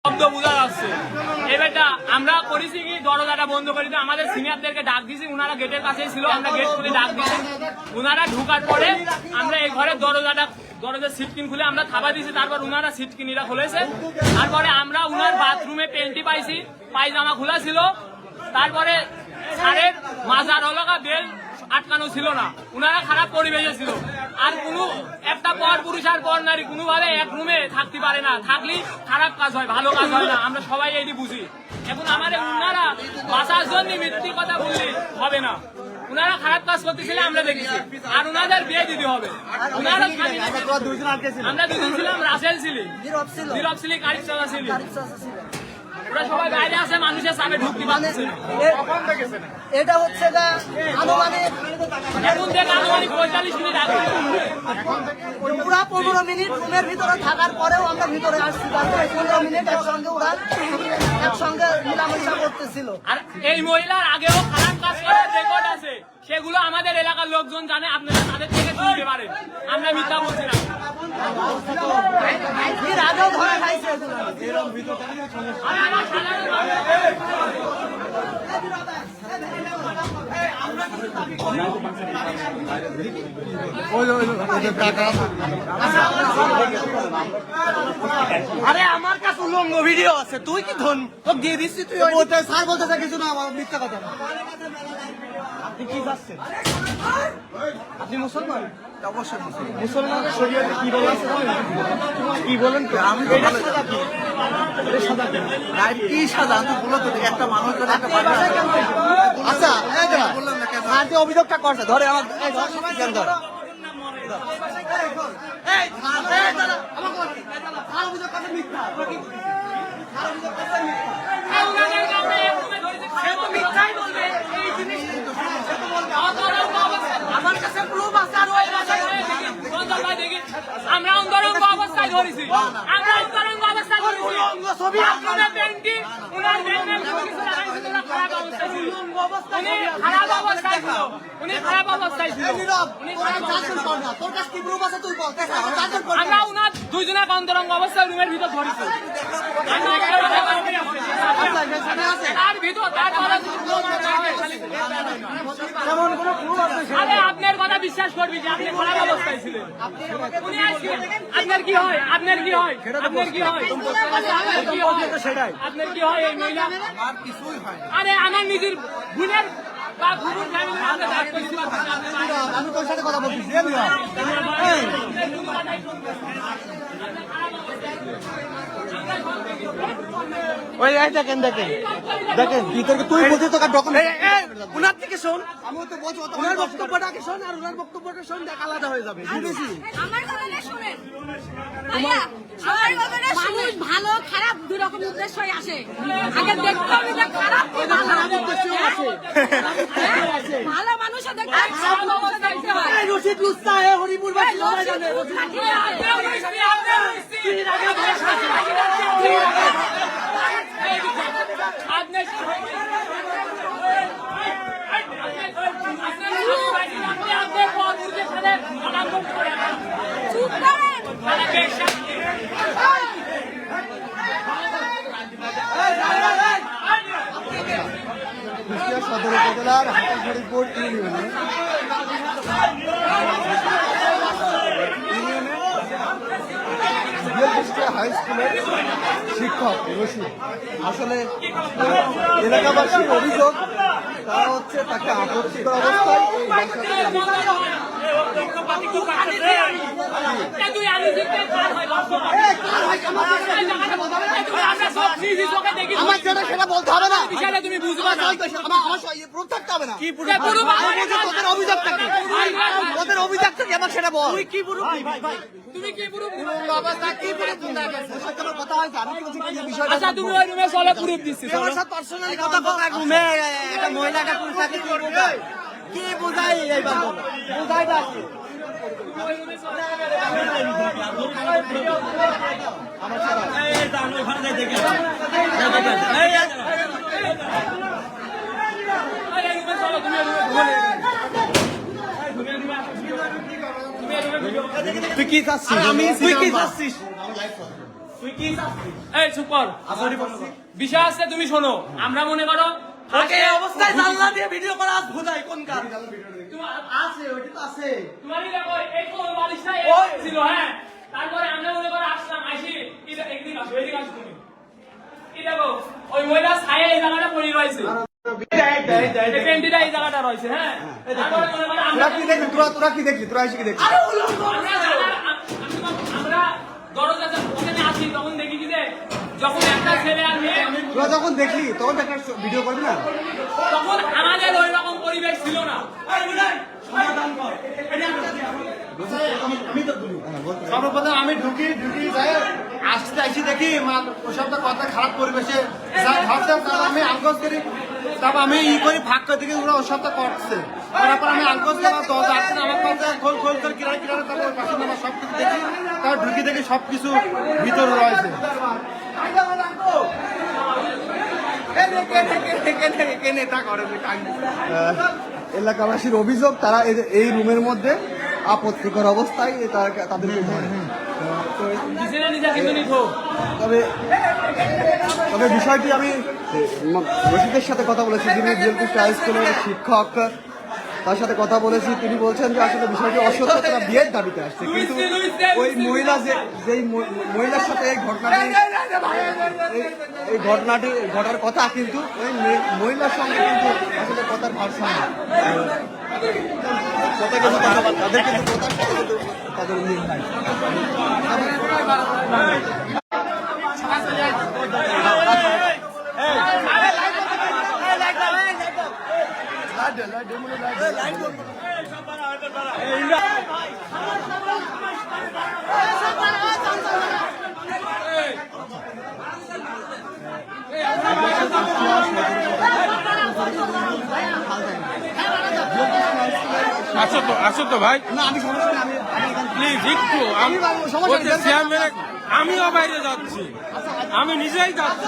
শব্দ বোঝা যাচ্ছে। এবারটা আমরা করেছি কি দরজাটা বন্ধ করে দিয়ে আমাদের সিনিয়রদেরকে ডাক দিয়েছি, উনারা গেটের কাছেই ছিল, আমরা গেট খুলে ডাক দিয়েছি। উনারা ঢুকার পরে আমরা এই ঘরের দরজার সিটকিন খুলে আমরা থাবা দিয়েছি, তারপর উনারা সিটকিনিরা খুলেছে। তারপরে আমরা উনার বাথরুমে পেন্টি পাইছি, পায়জামা খোলা ছিল। তারপরে সারের মাজার হলকা বেল আটকানো ছিল না, উনারা খারাপ পরিবেশে ছিল। আর কোনো একটা পর পুরুষ আর পর নারী কোনোভাবে এক রুমে থাকতে পারে না, থাকলেই খারাপ কাজ হয়, ভালো কাজ হয় না, আমরা সবাই এটি বুঝি। এখন আমাদের উনারা বাঁচার জন্য মিথ্যের কথা বললে হবে না, উনারা খারাপ কাজ করতেছিল আমরা দেখেছি, আর উনাদের বিয়ে দিতে হবে। উনারা আমরা দুজন ছিলাম, রাসেল ছিলি, নীরব ছিলি, কারিক চাচা ছিলি, ওরা সবাই বাইরে আছে, মানুষের সামনে ঢুকতে পারছে না। এটা হচ্ছে আনুমানিক এখন থেকে আনুমানিক 45 মিনিট আগে পুরা 15 মিনিট রুমের ভিতরে থাকার পরেও আমরা ভিতরে আসছি, তারপরে 15 মিনিট একসঙ্গে মিলামেশা করতেছিল। আর এই মহিলার আগেও খারাপ কাজ করে রেকর্ড আছে, সেগুলো আমাদের এলাকার লোকজন জানে, আপনারা তাদের থেকে শুনতে পারেন, আমরা মিথ্যা বলছি না। এর আগেও ধরা খাইছে আরে আমার কাছে উলঙ্গ ভিডিও আছে, তুই কি ধন তোকে দিয়ে দিচ্ছি, তুই স্যার বলতে কিছু না, আমার মিথ্যা কথা। আপনি কি যাচ্ছেন? আপনি মুসলমান? অবশ্যই মুসলমানের শরীয়তে কি বলা আছে কি বলেন তো? আমি কি সাজা তুই বলো তো, একটা মানুষ আচ্ছা বললাম না কেন আর যে অভিযোগটা করছে ধরে আমার ধর আমার কাছে প্রুফ আছে, আর ওই আমরা অন্তরঙ্গ অবস্থায় ধরেছি, আমরা অন্তরঙ্গ অবস্থায় ধরেছি। আপনাদের পেন্টি উনার বেনমেন কিছু লাগাইছিল, ওরা খারাপ অবস্থায় ছিল, উনি খারাপ অবস্থায় ছিল, উনি খারাপ অবস্থায় ছিল, উনি খারাপ তোর কাছে কি প্রুফ আছে তুই বল। আমরা উনার দুইজনের অন্তরঙ্গ অবস্থায় রুমের ভিতর ধরেছি। তার ভিতর আরে আপনার কথা বিশ্বাস করবি যে আপনি খারাপ অবস্থায় ছিলেন। আপনার কি হয়, আপনার কি হয়, আপনার কি হয়, আপনার কি হয়? এই মহিলা আরে আমার নিজের বোনের বা গুরুর ফ্যামিলির আমরা দাঁড় করছি, আমি তোর সাথে কথা বলছি। ওই দেখেন দেখেন দেখেন ভিতরে তুই বলছিস তোর ডকুমেন্ট উনার থেকে শোন, আমি তো বলছি ওনার বক্তব্যটাকে শোন আর উনার বক্তব্যটা শোন, দেখ আলাদা হয়ে যাবে। আমার কথাটা শুনেন ভাইয়া, আমার কথাটা শুনুন। ভালো খারাপ দুই রকম উদ্দেশ্যই আসে, আগে দেখতে হবে যে খারাপ কি ভালো উদ্দেশ্যই আসে। ভালো মানুষও দেখতে হয়, খারাপ মানুষও দেখতে হয়। এই রশিদ লুস্তা হে হরিপুর বাসী সবাই জানে চুপ করেন। কুষ্টিয়া সদর উপজেলার হরিপুর ইউনিয়নে হাই স্কুলের শিক্ষক রশিদ, আসলে এলাকাবাসীর অভিযোগ তারা হচ্ছে তাকে আপত্তিকর অবস্থায় আমার সেটা বলতে হবে না, বিষয়টা তুমি বুঝবা না, প্রুফ থাকতে হবে না। কি তোদের অভিযোগটা কি, তোদের অভিযোগটা কি আমার সেটা বল। কি পুরো তুমি কি পুরো অবস্থা কি কথা হয়েছে, আমি বলছি কি বিষয়টা। আচ্ছা তুমি ওই রুমে চলে প্রুফ দিচ্ছি, আমার সাথে পার্সোনালি কথা কথা রুমে একটা মহিলাটা পুরুষ থাকে কি বোঝাই এই বাবা বোঝাইটা কি আমার সারা এই দানো ঘরে দেখে এই রুমে চলো তুমি তুই কি চাচ্ছিস, তুই কি চাচ্ছিস? তুই কি চাচ্ছিস? এই চুপ কর। বিষয় আছে, তুমি শোনো। আমরা মনে করো আগে এই অবস্থায় জানলা দিয়ে ভিডিও করা আজ ভুলাই কোন কাজ? আছে, ওইটা তো আছে। তোমারই দেখো এই কোন বালিশটা ওই। ছিল, হ্যাঁ। তারপরে আমরা মনে করো আসলাম, আইসি একদিন আসো, এদিকে আসো তুমি। এই দেখো ওই মহিলা ছায়া এই জায়গাটা পড়ে রয়েছে, এই পেন্টিটা এই জায়গাটা রয়েছে, হ্যাঁ। তারপরে মনে করো আমরা তোরা কি দেখলি? তোরা কি দেখলি? তোরা এসে কি দেখলি? আমরা দরজাতে ওখানে আছি, তখন দেখি কি যে যখন একটা ছেলে আর মেয়ে, তোরা যখন দেখলি তখন একটা ভিডিও করবি না? তখন আমাদের ওই রকম পরিবেশ ছিল না। সমাধান কর। সর্বপ্রথম আমি ঢুকি যাই আসতে আইসি দেখি ওসব তো কথা খারাপ পরিবেশে ভাবতাম, তারপর আমি আঙ্কজ করি, তারপর আমি করি ফাঁক করে দেখি ওরা ওসব তো করছে। তারপর আমি আঙ্কজ করার দরজা আসছে আমার কাছে খোল করে কিনারে তারপর পাশে আমার সব কিছু দেখি, তারপর ঢুকি দেখি সব কিছু ভিতরে রয়েছে। এলাকাবাসীর অভিযোগ, তারা এই রুমের মধ্যে আপত্তিকর অবস্থায় তাদেরকে ধরে। নিজেরা নিজে কিন্তু নিখো। তবে বিষয়টি আমি রশিদের সাথে কথা বলেছি, যিনি জেলকুষ্টা হাই স্কুলের শিক্ষক, তার সাথে কথা বলেছি। তিনি বলছেন যে আসলে বিষয়টি অসত্য, তারা বিয়ের দাবিতে আসছে, কিন্তু ওই মহিলা যেই মহিলার সাথে এই ঘটনাটি ঘটার কথা, কিন্তু ওই মহিলার সঙ্গে কিন্তু আসলে কথার ভারসাম্য, কথা কিন্তু তাদের কিন্তু কথার সাথে কিন্তু তাদের মিল নাই। আসো তো ভাই, না, আমি সমস্যা নেই, প্লিজ একটু আমিও বাইরে যাচ্ছি, আমি নিজেই যাচ্ছি।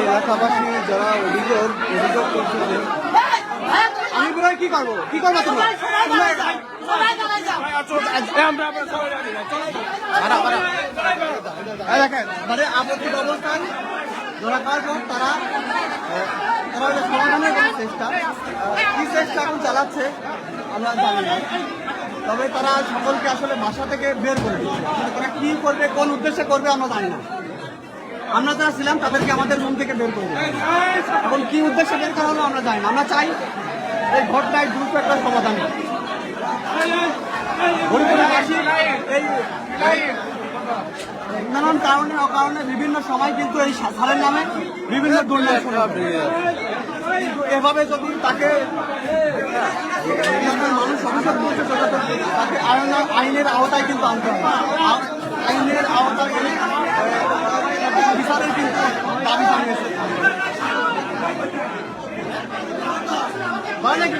এলাকাবাসী যারা অভিযোগ করছিলেন, আমি বলে কি করবো তোমরা? দেখেন, মানে আপত্তির অবস্থান ধরা পাওয়ার পর তারা সমাধানের কোনো চেষ্টা কি চেষ্টা এখন চালাচ্ছে আমরা জানি না। তবে তারা সকলকে আসলে বাসা থেকে বের করে দিচ্ছে। তারা কি করবে, কোন উদ্দেশ্যে করবে আমরা জানি না। আমরা যারা ছিলাম তাদেরকে আমাদের রুম থেকে বের করে দিই। এখন কি উদ্দেশ্যে বের করা হলো আমরা জানি না। আমরা চাই এই ঘটনায় দ্রুত একটা সমাধান হোক। হরিপুরবাসী এই নানান কারণে অকারণে বিভিন্ন সময় কিন্তু এই সারের নামে বিভিন্ন দুর্নাম শোনা হবে। কিন্তু এভাবে যদি তাকে মানুষ অভিযোগ করতে তাকে আইনের আওতায় কিন্তু আনতে হবে। আইনের আওতায় এনে বিচারের কিন্তু দাবি জানিয়েছে। হয় নাকি?